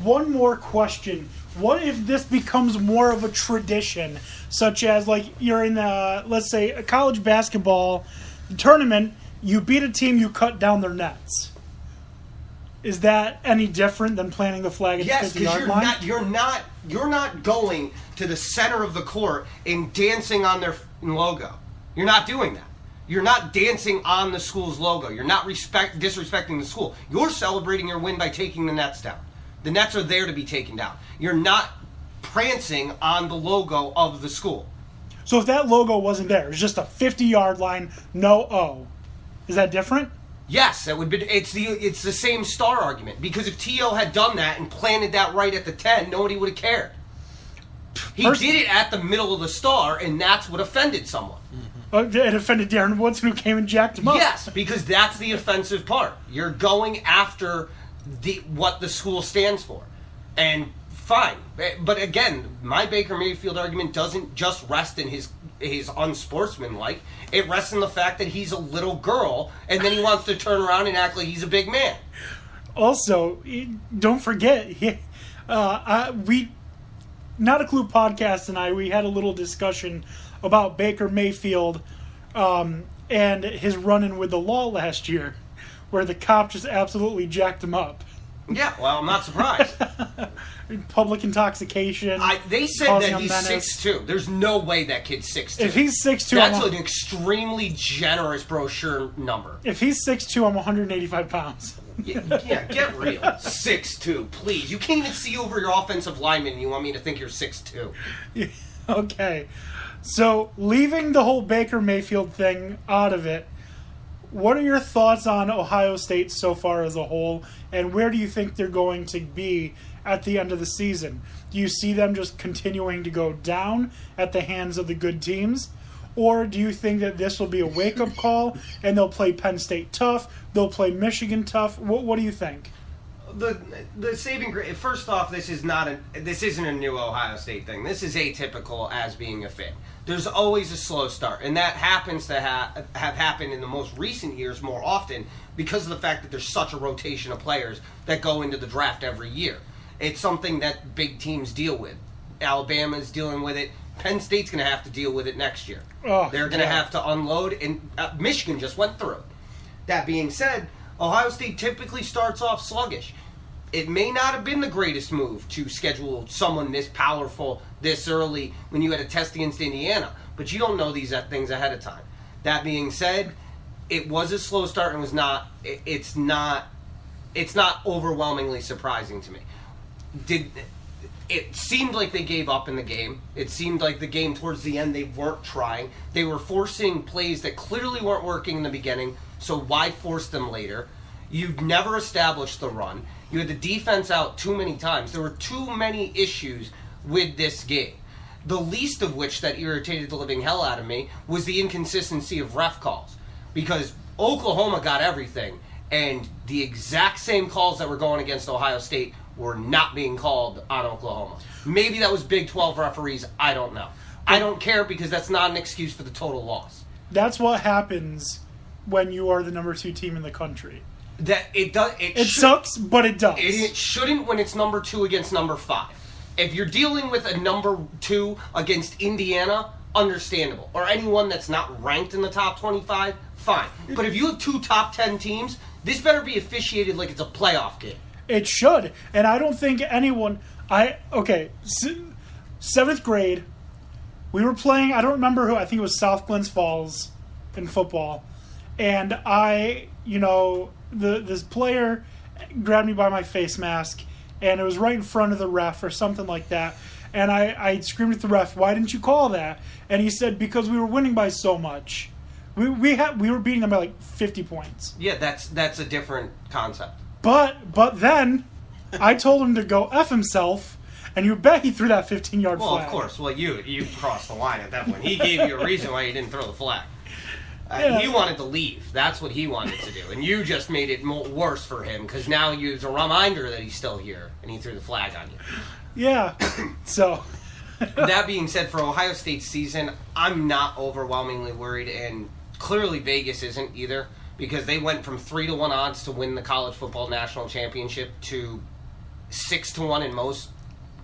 One more question. What if this becomes more of a tradition, such as, like, you're in, let's say, a college basketball tournament, you beat a team, you cut down their nets? Is that any different than planting the flag at the 50-yard line? Yes, because you're not going to the center of the court and dancing on their logo. You're not doing that. You're not dancing on the school's logo. You're not disrespecting the school. You're celebrating your win by taking the nets down. The nets are there to be taken down. You're not prancing on the logo of the school. So if that logo wasn't there, it was just a 50-yard line, no O. Is that different? Yes, that would be. It's the same star argument, because if T.O. had done that and planted that right at the 10, nobody would have cared. He did it at the middle of the star, and that's what offended someone. It offended Darren Woodson, who came and jacked him up. Yes, because that's the offensive part. You're going after what the school stands for, and fine. But again, my Baker Mayfield argument doesn't just rest in his unsportsmanlike. It rests in the fact that he's a little girl, and then he wants to turn around and act like he's a big man. Also, don't forget, we Not a Clue podcast and we had a little discussion about Baker Mayfield and his run-in with the law last year, where the cop just absolutely jacked him up. Yeah, well, I'm not surprised. Public intoxication. They said that he's 6'2". There's no way that kid's 6'2". If he's 6'2", that's an extremely generous brochure number. If he's 6'2", I'm 185 pounds. Yeah, get real. 6'2", please. You can't even see over your offensive lineman and you want me to think you're 6'2". Yeah, okay. So, leaving the whole Baker Mayfield thing out of it, what are your thoughts on Ohio State so far as a whole, and where do you think they're going to be at the end of the season? Do you see them just continuing to go down at the hands of the good teams? Or do you think that this will be a wake-up call and they'll play Penn State tough, they'll play Michigan tough? What do you think? The saving grace. First off, this isn't a new Ohio State thing. This is atypical as being a fan. There's always a slow start, and that happens to have happened in the most recent years more often because of the fact that there's such a rotation of players that go into the draft every year. It's something that big teams deal with. Alabama's dealing with it. Penn State's going to have to deal with it next year. They're going to have to unload, and Michigan just went through it. That being said, Ohio State typically starts off sluggish. It may not have been the greatest move to schedule someone this powerful this early when you had a test against Indiana, but you don't know these things ahead of time. That being said, it was a slow start and it's not overwhelmingly surprising to me. It seemed like they gave up in the game. It seemed like the game towards the end they weren't trying. They were forcing plays that clearly weren't working in the beginning, so why force them later? You'd never established the run. You had the defense out too many times. There were too many issues with this game. The least of which that irritated the living hell out of me was the inconsistency of ref calls. Because Oklahoma got everything, and the exact same calls that were going against Ohio State were not being called on Oklahoma. Maybe that was Big 12 referees. I don't know. I don't care because that's not an excuse for the total loss. That's what happens when you are the number 2 team in the country. That it does. It sucks, but it does. It shouldn't when it's number 2 against number 5. If you're dealing with a number 2 against Indiana, understandable. Or anyone that's not ranked in the top 25, fine. But if you have 2 top 10 teams, this better be officiated like it's a playoff game. It should. And I don't think anyone... 7th grade, we were playing, I don't remember who, I think it was South Glens Falls in football. And this player grabbed me by my face mask, and it was right in front of the ref or something like that. And I screamed at the ref, "Why didn't you call that?" And he said, "Because we were winning by so much. We were beating them by like 50 points." Yeah, that's a different concept. But then I told him to go F himself, and you bet he threw that 15-yard flag. Well, of course. Well, you crossed the line at that point. He gave you a reason why you didn't throw the flag. He wanted to leave. That's what he wanted to do. And you just made it worse for him because now it's a reminder that he's still here and he threw the flag on you. Yeah. So. That being said, for Ohio State's season, I'm not overwhelmingly worried, and clearly Vegas isn't either, because they went from 3-1 odds to win the college football national championship to 6-1 in most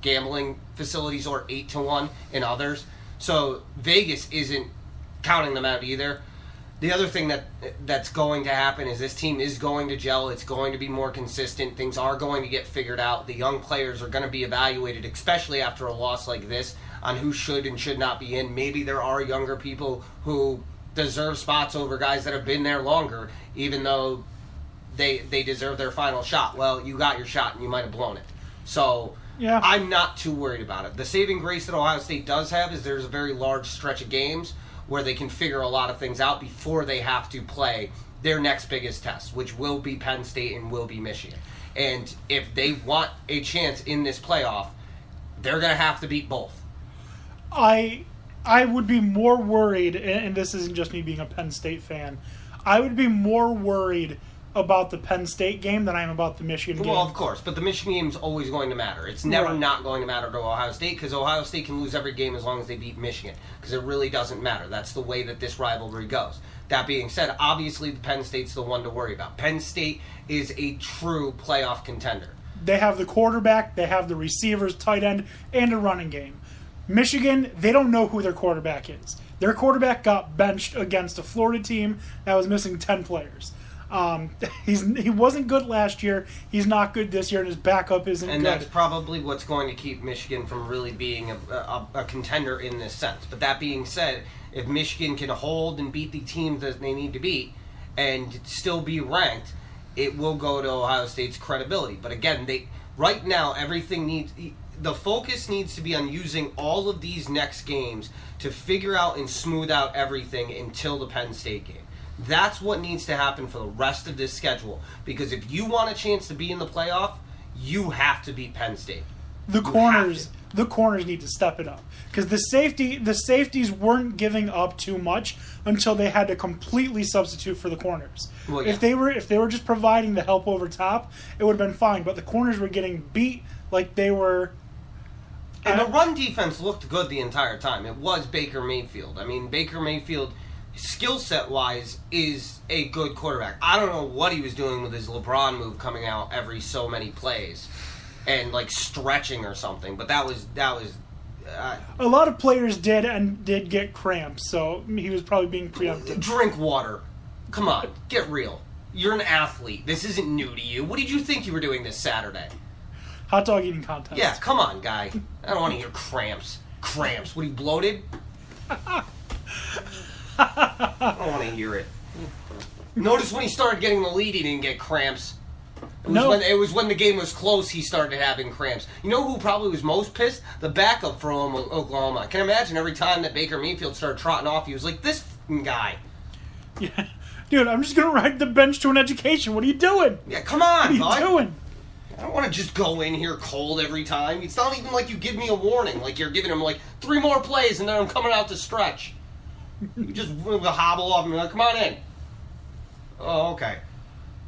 gambling facilities or 8-1 in others. So Vegas isn't counting them out either. The other thing that's going to happen is this team is going to gel. It's going to be more consistent. Things are going to get figured out. The young players are going to be evaluated, especially after a loss like this, on who should and should not be in. Maybe there are younger people who deserve spots over guys that have been there longer, even though they deserve their final shot. Well, you got your shot and you might have blown it. So yeah. I'm not too worried about it. The saving grace that Ohio State does have is there's a very large stretch of games where they can figure a lot of things out before they have to play their next biggest test, which will be Penn State and will be Michigan. And if they want a chance in this playoff, they're going to have to beat both. I would be more worried, and this isn't just me being a Penn State fan, I would be more worried about the Penn State game than I am about the Michigan game. Well, of course, but the Michigan game is always going to matter. It's never Right. not going to matter to Ohio State, because Ohio State can lose every game as long as they beat Michigan, because it really doesn't matter. That's the way that this rivalry goes. That being said, obviously Penn State's the one to worry about. Penn State is a true playoff contender. They have the quarterback, they have the receivers, tight end, and a running game. Michigan, they don't know who their quarterback is. Their quarterback got benched against a Florida team that was missing 10 players. He wasn't good last year. He's not good this year, and his backup isn't And good. that's probably what's going to keep Michigan from really being a contender in this sense. But that being said, if Michigan can hold and beat the teams that they need to beat and still be ranked, it will go to Ohio State's credibility. But again, right now, the focus needs to be on using all of these next games to figure out and smooth out everything until the Penn State game. That's what needs to happen for the rest of this schedule. Because if you want a chance to be in the playoff, you have to beat Penn State. The corners need to step it up, because the safeties weren't giving up too much until they had to completely substitute for the corners. Well, yeah. If they were just providing the help over top, it would have been fine. But the corners were getting beat like they were. And the run defense looked good the entire time. It was Baker Mayfield. I mean, Baker Mayfield, skill set wise, is a good quarterback. I don't know what he was doing with his LeBron move coming out every so many plays and like stretching or something. But that was a lot of players did get cramps, so he was probably being preempted. Drink water. Come on, get real. You're an athlete. This isn't new to you. What did you think you were doing this Saturday? Hot dog eating contest. Yeah, come on, guy. I don't want to hear cramps. Cramps. What, are you bloated? I don't want to hear it. Notice when he started getting the lead, he didn't get cramps. It was when the game was close he started having cramps. You know who probably was most pissed? The backup for Oklahoma. I can imagine every time that Baker Mayfield started trotting off, he was like, this f***ing guy. Yeah. Dude, I'm just going to ride the bench to an education. What are you doing? Yeah, come on, What are you doing? I don't want to just go in here cold every time. It's not even like you give me a warning. Like you're giving him like 3 more plays and then I'm coming out to stretch. You just hobble off and be like, come on in. Oh, okay.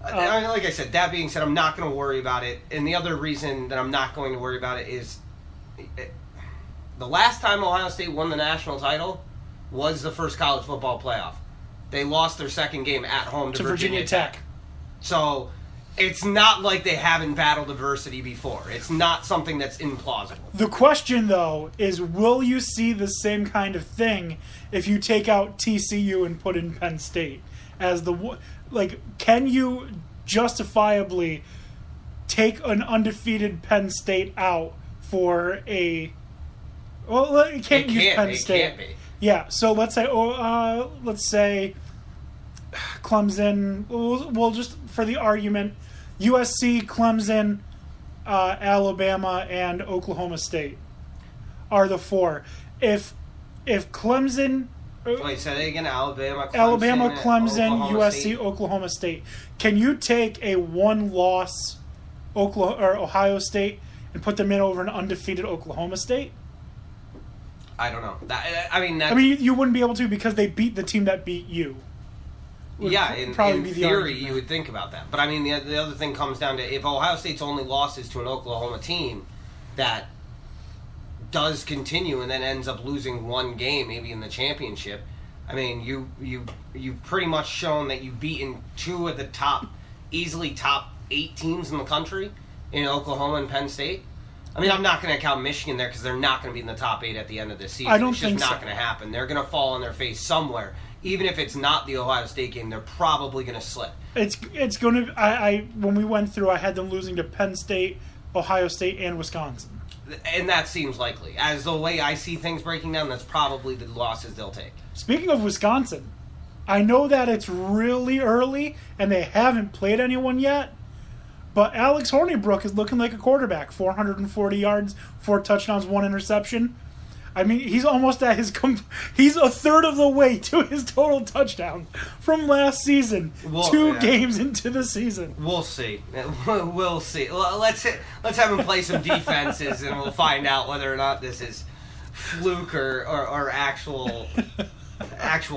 I mean, like I said, that being said, I'm not going to worry about it. And the other reason that I'm not going to worry about it is the last time Ohio State won the national title was the first college football playoff. They lost their second game at home to Virginia Tech. So it's not like they haven't battled adversity before. It's not something that's implausible. The question, though, is will you see the same kind of thing if you take out TCU and put in Penn State? Can you justifiably take an undefeated Penn State out for a... Well, it can't use Penn State. It can't be. Yeah, so let's say Clemson, well, just for the argument, USC, Clemson, Alabama, and Oklahoma State are the 4. If Clemson... Wait, say that again. Alabama, Clemson, USC, State. Oklahoma State. Can you take a 1-loss Ohio State and put them in over an undefeated Oklahoma State? I don't know. You wouldn't be able to because they beat the team that beat you. Yeah, in theory, you would think about that. But I mean, the other thing comes down to if Ohio State's only loss is to an Oklahoma team that does continue and then ends up losing one game, maybe in the championship. I mean, you've pretty much shown that you've beaten 2 of the easily top 8 teams in the country. in Oklahoma and Penn State? I mean, I'm not going to count Michigan there because they're not going to be in the top 8 at the end of this season. I don't it's just think not so. going to happen. They're going to fall on their face somewhere. Even if it's not the Ohio State game, they're probably going to slip. It's going to. I when we went through, I had them losing to Penn State, Ohio State, and Wisconsin. And that seems likely. As the way I see things breaking down, that's probably the losses they'll take. Speaking of Wisconsin, I know that it's really early and they haven't played anyone yet, but Alex Hornibrook is looking like a quarterback. 440 yards, 4 touchdowns, 1 interception. I mean, he's almost at his... he's a third of the way to his total touchdown from last season. Well, 2 games into the season. We'll see. We'll see. Let's have him play some defenses, and we'll find out whether or not this is fluke or actual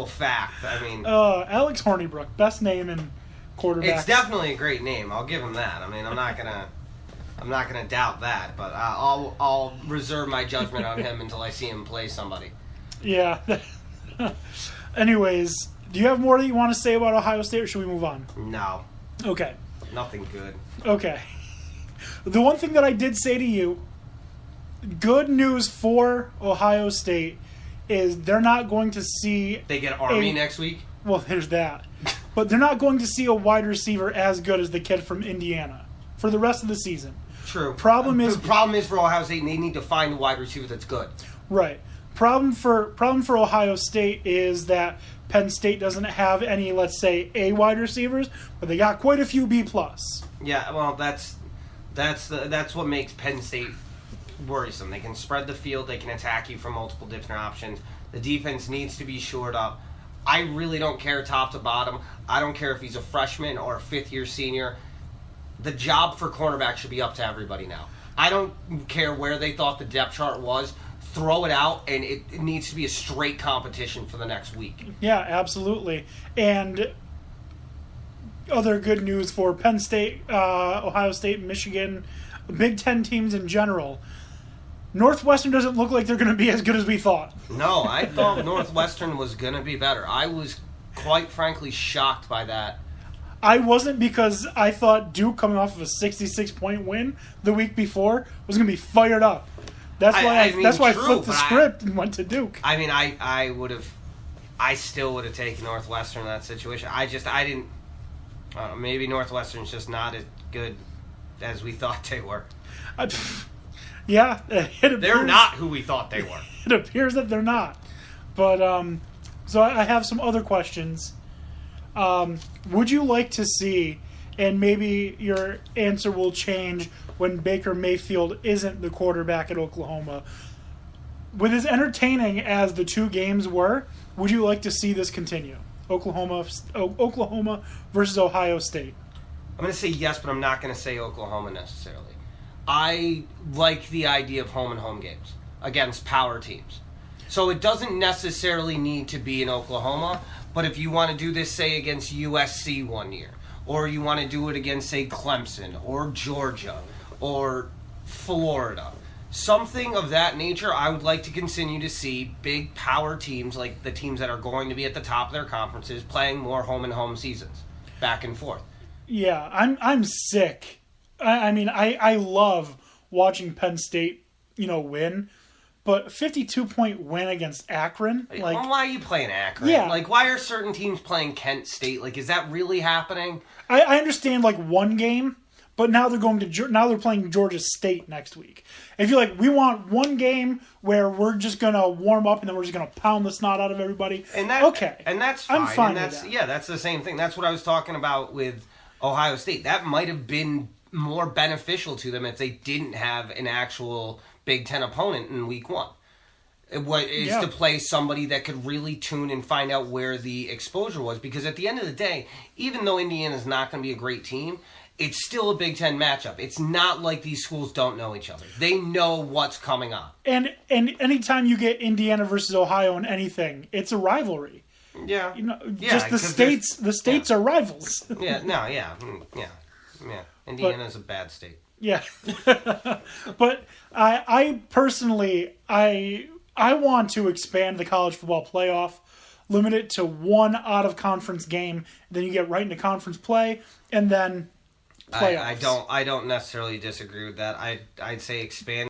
fact. I mean, Alex Hornibrook, best name in quarterback. It's definitely a great name. I'll give him that. I mean, I'm not gonna doubt that, but I'll reserve my judgment on him until I see him play somebody. Yeah. Anyways, do you have more that you want to say about Ohio State, or should we move on? No. Okay. Nothing good. Okay. The one thing that I did say to you, good news for Ohio State, is they're not going to see... They get Army next week? Well, there's that. But they're not going to see a wide receiver as good as the kid from Indiana for the rest of the season. True. The problem is for Ohio State, they need to find a wide receiver that's good. Right. Problem for Ohio State is that Penn State doesn't have any, let's say, A wide receivers, but they got quite a few B+. Yeah, well, that's what makes Penn State worrisome. They can spread the field, they can attack you from multiple different options. The defense needs to be shored up. I really don't care top to bottom. I don't care if he's a freshman or a fifth-year senior. The job for cornerback should be up to everybody now. I don't care where they thought the depth chart was. Throw it out, and it needs to be a straight competition for the next week. Yeah, absolutely. And other good news for Penn State, Ohio State, Michigan, Big Ten teams in general. Northwestern doesn't look like they're going to be as good as we thought. No, I thought Northwestern was going to be better. I was, quite frankly, shocked by that. I wasn't, because I thought Duke, coming off of a 66-point win the week before, was going to be fired up. That's why I flipped the script and went to Duke. I mean, I still would have taken Northwestern in that situation. I didn't. Maybe Northwestern's just not as good as we thought they were. Yeah, they're not who we thought they were. It appears that they're not. But so I have some other questions. Would you like to see, and maybe your answer will change when Baker Mayfield isn't the quarterback at Oklahoma, with as entertaining as the 2 games were, would you like to see this continue? Oklahoma versus Ohio State. I'm going to say yes, but I'm not going to say Oklahoma necessarily. I like the idea of home-and-home games against power teams. So it doesn't necessarily need to be in Oklahoma, but if you want to do this, say, against USC one year, or you want to do it against, say, Clemson, or Georgia, or Florida, something of that nature, I would like to continue to see big power teams, like the teams that are going to be at the top of their conferences, playing more home-and-home seasons, back and forth. Yeah, I'm sick. I mean, I love watching Penn State, win, but 52-point win against Akron. Why are you playing Akron? Yeah. Why are certain teams playing Kent State? Is that really happening? I understand, one game, but now they're playing Georgia State next week. If you're we want one game where we're just going to warm up and then we're just going to pound the snot out of everybody, okay. And that's fine. I'm fine with that. Yeah, that's the same thing. That's what I was talking about with Ohio State. That might have been more beneficial to them if they didn't have an actual Big Ten opponent in week 1. To play somebody that could really tune and find out where the exposure was. Because at the end of the day, even though Indiana's not going to be a great team, it's still a Big Ten matchup. It's not like these schools don't know each other. They know what's coming on. And anytime you get Indiana versus Ohio in anything, it's a rivalry. Yeah. Just the states are rivals. Yeah. Indiana's a bad state. Yeah. But I personally, I want to expand the college football playoff, limit it to one out-of-conference game, then you get right into conference play, and then playoffs. I don't necessarily disagree with that. I'd say expand